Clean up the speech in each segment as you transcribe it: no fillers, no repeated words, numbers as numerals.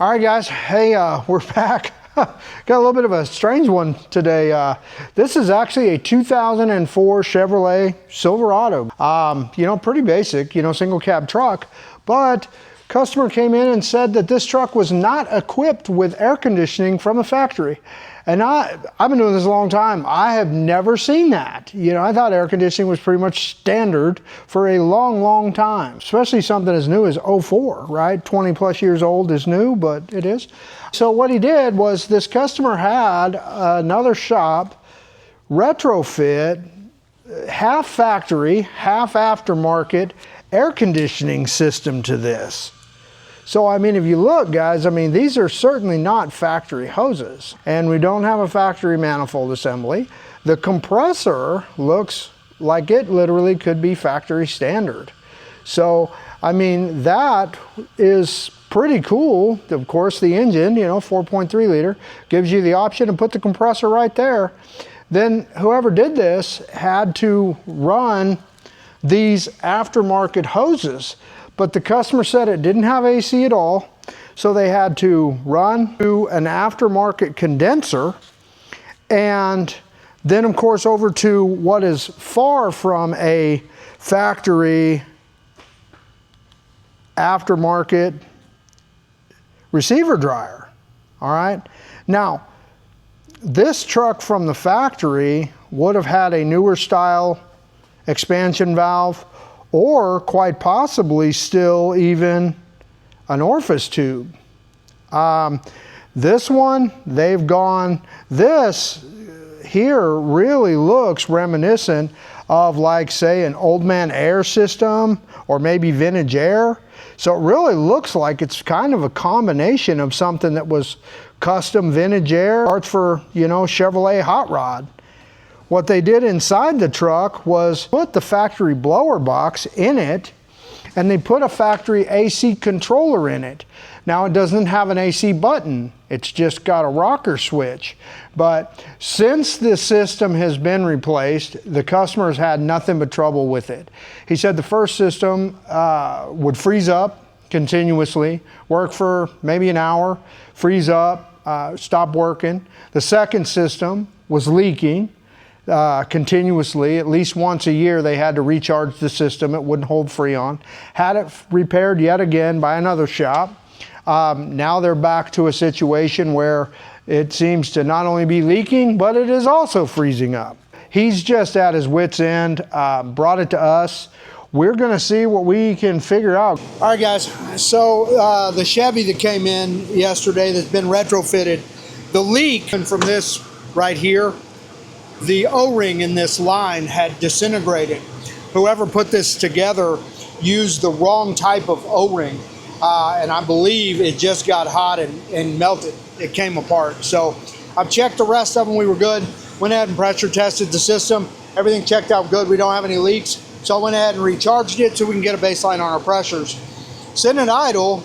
All right, guys. Hey, we're back. Got a little bit of a strange one today. This is actually a 2004 Chevrolet Silverado. Pretty basic, single cab truck. But customer came in and said that this truck was not equipped with air conditioning from the factory. And I've been doing this a long time. I have never seen that. I thought air conditioning was pretty much standard for a long, long time, especially something as new as '04, right? 20 plus years old is new, but it is. So what he did was this customer had another shop retrofit, half factory, half aftermarket air conditioning system to this. So, if you look, guys, these are certainly not factory hoses, and we don't have a factory manifold assembly. The compressor looks like it literally could be factory standard. So, that is pretty cool. Of course, the engine, 4.3 liter, gives you the option to put the compressor right there. Then whoever did this had to run these aftermarket hoses. But the customer said it didn't have AC at all, so they had to run to an aftermarket condenser, and then of course over to what is far from a factory aftermarket receiver dryer. All right. Now, this truck from the factory would have had a newer style expansion valve, or quite possibly still even an orifice tube. This one, they've gone, this here really looks reminiscent of, like, say, an Old Man Air system or maybe vintage air. So it really looks like it's kind of a combination of something that was custom vintage air, parts for, Chevrolet hot rod. What they did inside the truck was put the factory blower box in it, and they put a factory AC controller in it. Now, it doesn't have an AC button. It's just got a rocker switch. But since the system has been replaced, the customers had nothing but trouble with it. He said the first system would freeze up continuously, work for maybe an hour, freeze up, stop working. The second system was leaking continuously. At least once a year they had to recharge the system. It wouldn't hold Freon. Had it repaired yet again by another shop. Now they're back to a situation where it seems to not only be leaking, but it is also freezing up. He's just at his wit's end, brought it to us. We're gonna see what we can figure out. All right, guys, so the Chevy that came in yesterday that's been retrofitted, the leak from this right here, the O-ring in this line had disintegrated. Whoever put this together used the wrong type of O-ring, and I believe it just got hot and melted. It came apart. So I've checked the rest of them. We were good. Went ahead and pressure tested the system. Everything checked out good. We don't have any leaks. So I went ahead and recharged it so we can get a baseline on our pressures. Sitting at idle,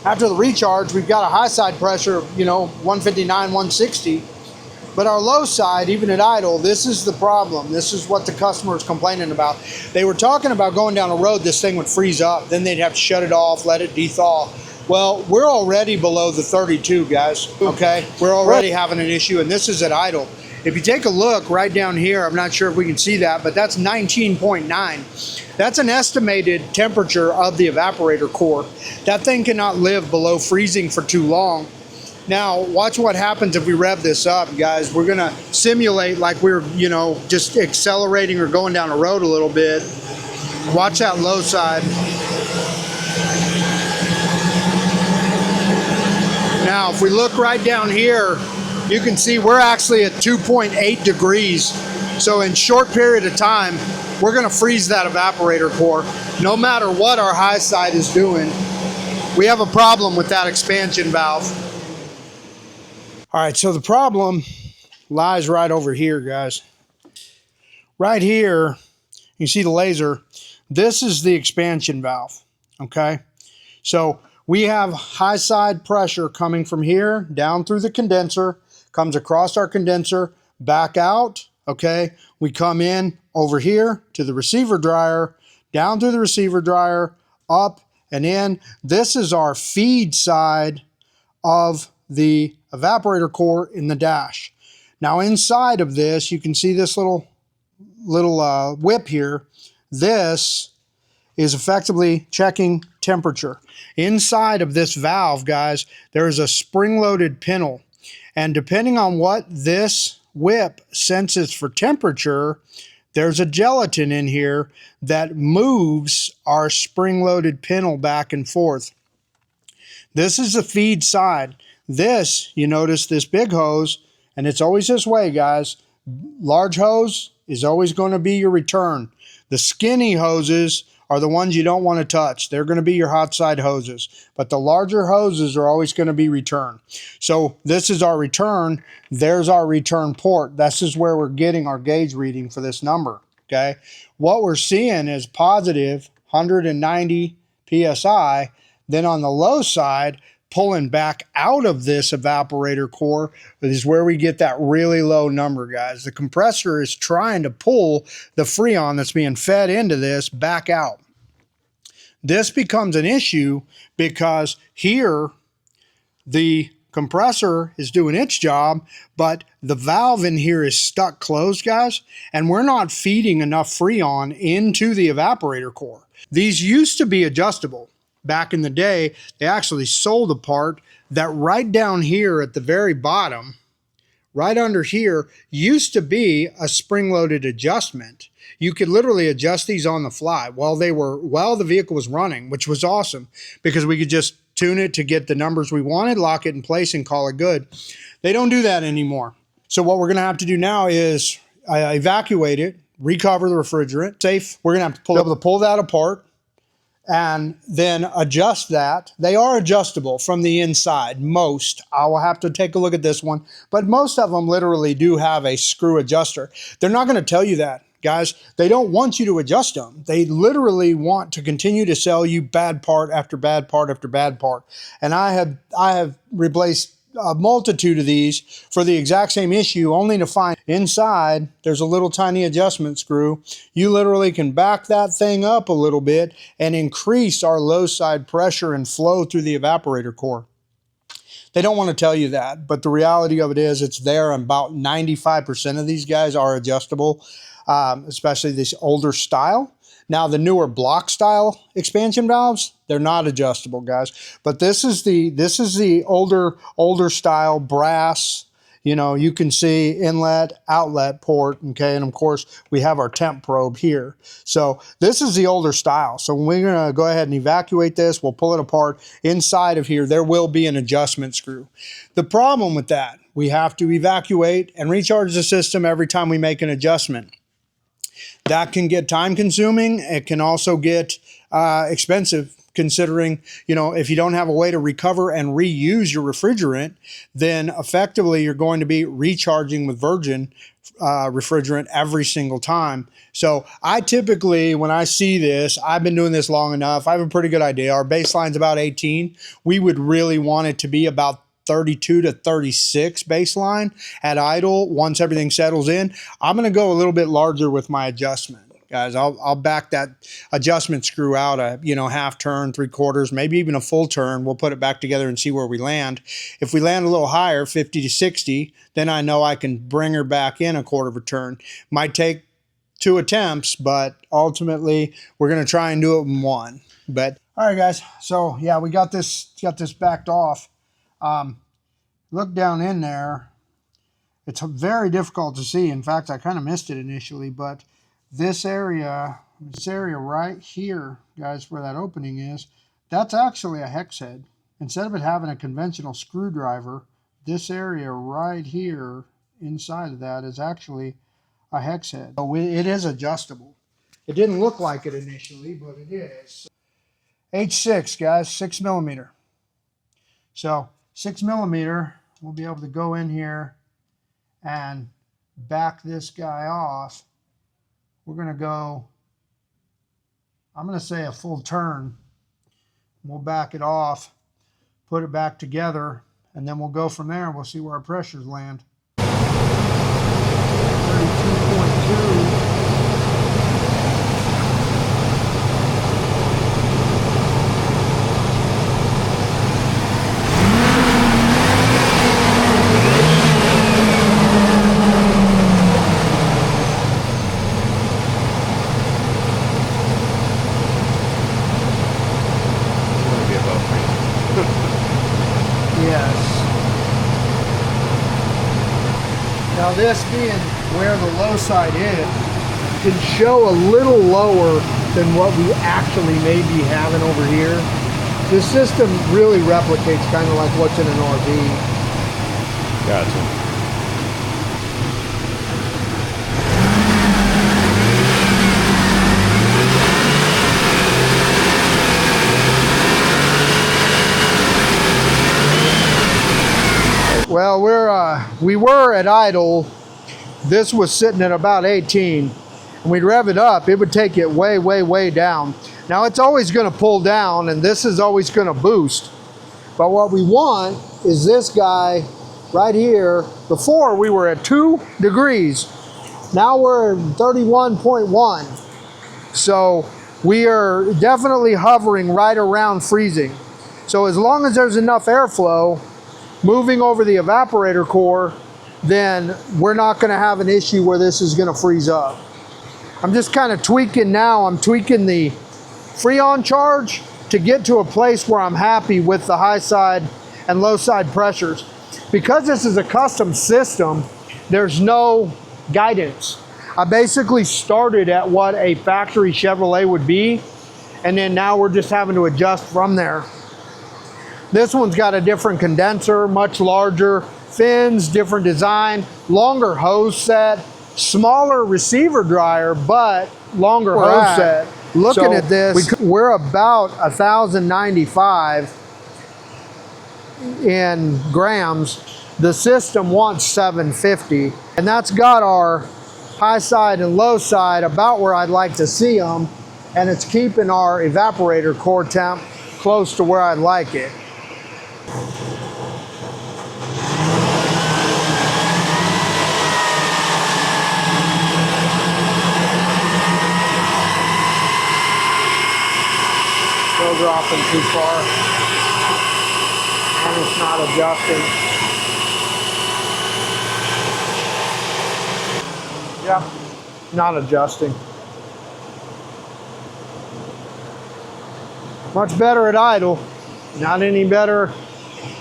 after the recharge, we've got a high side pressure of, 159, 160. But our low side, even at idle, this is the problem. This is what the customer is complaining about. They were talking about going down a road, this thing would freeze up. Then they'd have to shut it off, let it thaw. Well, we're already below the 32, guys, okay? We're already having an issue, and this is at idle. If you take a look right down here, I'm not sure if we can see that, but that's 19.9. That's an estimated temperature of the evaporator core. That thing cannot live below freezing for too long. Now, watch what happens if we rev this up, guys. We're gonna simulate like we're, just accelerating or going down a road a little bit. Watch that low side. Now, if we look right down here, you can see we're actually at 2.8 degrees. So in short period of time, we're gonna freeze that evaporator core. No matter what our high side is doing, we have a problem with that expansion valve. All right, so the problem lies right over here, guys. Right here, you see the laser. This is the expansion valve, okay? So we have high side pressure coming from here, down through the condenser, comes across our condenser, back out, okay? We come in over here to the receiver dryer, down through the receiver dryer, up, and in. This is our feed side of the evaporator core in the dash. Now inside of this, you can see this little whip here. This is effectively checking temperature. Inside of this valve, guys, there is a spring-loaded pintle. And depending on what this whip senses for temperature, there's a gelatin in here that moves our spring-loaded pintle back and forth. This is the feed side. This, you notice this big hose, and it's always this way, guys. Large hose is always going to be your return. The skinny hoses are the ones you don't want to touch. They're going to be your hot side hoses. But the larger hoses are always going to be return. So this is our return. There's our return port. This is where we're getting our gauge reading for this number. Okay. What we're seeing is positive 190 PSI. Then on the low side, pulling back out of this evaporator core is where we get that really low number, guys. The compressor is trying to pull the Freon that's being fed into this back out. This becomes an issue because here the compressor is doing its job, but the valve in here is stuck closed, guys, and we're not feeding enough Freon into the evaporator core. These used to be adjustable. Back in the day, they actually sold a part that right down here at the very bottom, right under here, used to be a spring-loaded adjustment. You could literally adjust these on the fly while the vehicle was running, which was awesome because we could just tune it to get the numbers we wanted, lock it in place, and call it good. They don't do that anymore. So what we're going to have to do now is evacuate it, recover the refrigerant, safe. We're going to have to be able to pull that apart and then adjust that. They are adjustable from the inside. Most. I will have to take a look at this one, but most of them literally do have a screw adjuster. They're not going to tell you that, guys. They don't want you to adjust them. They literally want to continue to sell you bad part after bad part after bad part. And I have replaced a multitude of these for the exact same issue, only to find inside there's a little tiny adjustment screw. You literally can back that thing up a little bit and increase our low side pressure and flow through the evaporator core. They don't want to tell you that, but the reality of it is it's there. About 95% of these guys are adjustable, especially this older style. Now the newer block style expansion valves, they're not adjustable, guys. But this is the older style brass. You know, you can see inlet, outlet port, okay? And of course, we have our temp probe here. So this is the older style. So when we're gonna go ahead and evacuate this, we'll pull it apart. Inside of here, there will be an adjustment screw. The problem with that, we have to evacuate and recharge the system every time we make an adjustment. That can get time consuming. It can also get expensive, considering, you know, if you don't have a way to recover and reuse your refrigerant, then effectively you're going to be recharging with virgin refrigerant every single time. So I typically, when I see this, I've been doing this long enough, I have a pretty good idea. Our baseline's about 18. We would really want it to be about 32 to 36 baseline at idle. Once everything settles in, I'm going to go a little bit larger with my adjustment, guys. I'll back that adjustment screw out a, you know, half turn, 3/4, maybe even a full turn. We'll put it back together and see where we land. If we land a little higher, 50 to 60, then I know I can bring her back in a 1/4 of a turn. Might take 2 attempts, but ultimately we're going to try and do it in 1. But all right, guys. So yeah, we got this backed off. Look down in there. It's very difficult to see. In fact, I kind of missed it initially, but this area right here, guys, where that opening is, that's actually a hex head. Instead of it having a conventional screwdriver, this area right here inside of that is actually a hex head. So it is adjustable. It didn't look like it initially, but it is. H6, guys, 6mm. So 6mm, we'll be able to go in here and back this guy off. We're going to go, I'm going to say a full turn. We'll back it off, put it back together, and then we'll go from there and we'll see where our pressures land. 32.2. Yes. Now this being where the low side is, can show a little lower than what we actually may be having over here. This system really replicates kind of like what's in an RV. Gotcha. Well, we were at idle. This was sitting at about 18. And we'd rev it up, it would take it way, way, way down. Now it's always going to pull down, and this is always going to boost. But what we want is this guy right here. Before we were at 2 degrees. Now we're 31.1. So we are definitely hovering right around freezing. So as long as there's enough airflow moving over the evaporator core, then we're not going to have an issue where this is going to freeze up. I'm just kind of tweaking now. I'm tweaking the Freon charge to get to a place where I'm happy with the high side and low side pressures. Because this is a custom system, there's no guidance. I basically started at what a factory Chevrolet would be, and then now we're just having to adjust from there. This one's got a different condenser, much larger fins, different design, longer hose set, smaller receiver dryer, but longer hose set. Looking at this, we're about 1,095 in grams. The system wants 750, and that's got our high side and low side about where I'd like to see them, and it's keeping our evaporator core temp close to where I'd like it. Still dropping too far, and it's not adjusting. Yep, not adjusting. Much better at idle, not any better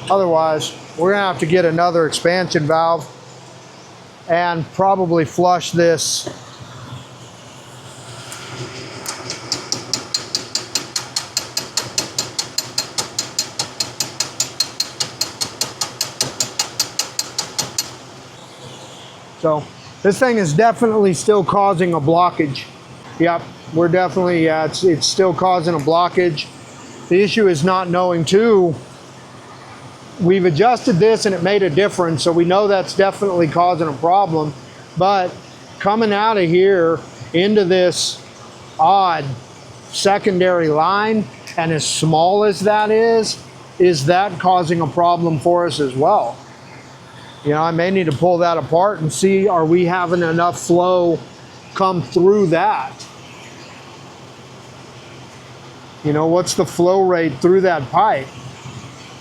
otherwise. We're gonna have to get another expansion valve and probably flush this. So this thing is definitely still causing a blockage. Yep, we're definitely, it's still causing a blockage. The issue is not knowing too. We've adjusted this and it made a difference, so we know that's definitely causing a problem. But coming out of here into this odd secondary line, and as small as that is that causing a problem for us as well? You know, I may need to pull that apart and see, are we having enough flow come through that? You know, what's the flow rate through that pipe?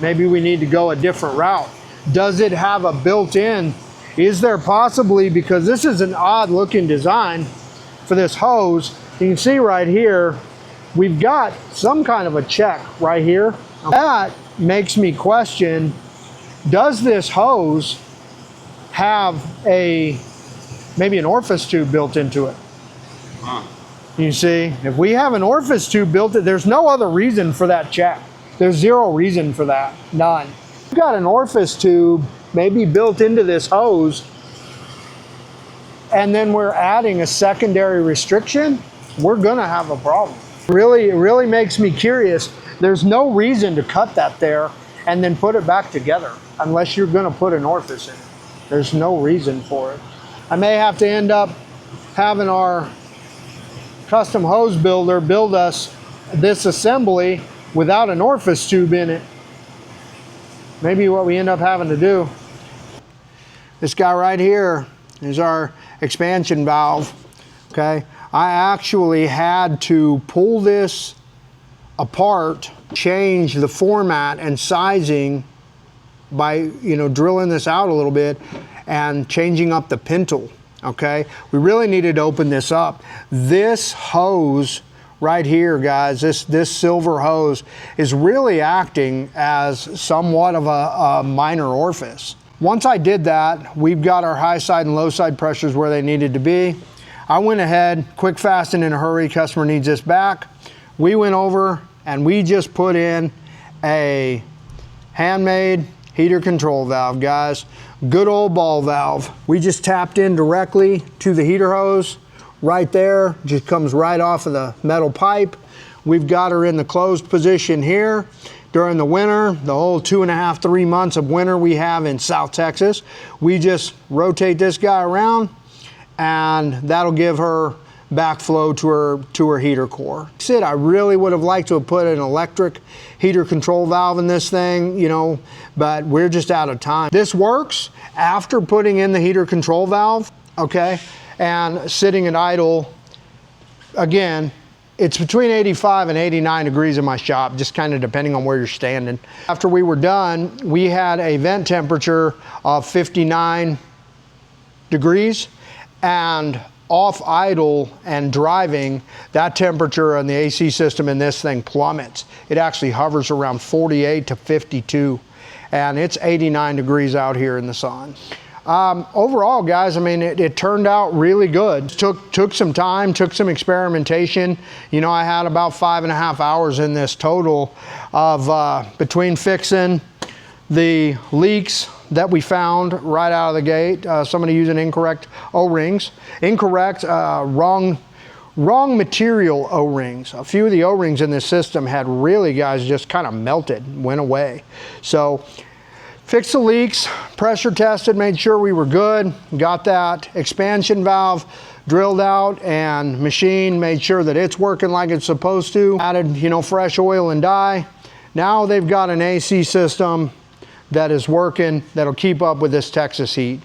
Maybe we need to go a different route. Does it have a built-in? Is there possibly, because this is an odd looking design for this hose, you can see right here, we've got some kind of a check right here. That makes me question, does this hose have maybe an orifice tube built into it? Huh. You see, if we have an orifice tube built in, there's no other reason for that check. There's zero reason for that, none. We've got an orifice tube maybe built into this hose, and then we're adding a secondary restriction, we're gonna have a problem. It really makes me curious. There's no reason to cut that there and then put it back together unless you're gonna put an orifice in it. There's no reason for it. I may have to end up having our custom hose builder build us this assembly without an orifice tube in it. Maybe what we end up having to do. This guy right here is our expansion valve, okay? I actually had to pull this apart, change the format and sizing by, you know, drilling this out a little bit and changing up the pintle, okay? We really needed to open this up. This hose right here, guys, this silver hose is really acting as somewhat of a minor orifice. Once I did that, we've got our high side and low side pressures where they needed to be. I went ahead, quick, fast, and in a hurry, customer needs this back. We went over and we just put in a handmade heater control valve, guys. Good old ball valve. We just tapped in directly to the heater hose right there. Just comes right off of the metal pipe. We've got her in the closed position here. During the winter, the whole 2.5, 3 months of winter we have in South Texas, we just rotate this guy around and that'll give her backflow to her heater core. Sid, I really would have liked to have put an electric heater control valve in this thing, you know, but we're just out of time. This works after putting in the heater control valve, okay, and sitting at idle. Again, it's between 85 and 89 degrees in my shop, just kind of depending on where you're standing. After we were done, we had a vent temperature of 59 degrees, and off idle and driving, that temperature on the AC system in this thing plummets. It actually hovers around 48 to 52, and it's 89 degrees out here in the sun. Overall, guys, I mean, it turned out really good. Took some time, took some experimentation. You know, I had about 5.5 hours in this total of between fixing the leaks that we found right out of the gate. Somebody using incorrect O-rings, wrong material O-rings. A few of the O-rings in this system had really, guys, just kind of melted, went away. So fixed the leaks, pressure tested, made sure we were good, got that expansion valve drilled out and machined, made sure that it's working like it's supposed to. Added, you know, fresh oil and dye. Now they've got an AC system that is working, that'll keep up with this Texas heat.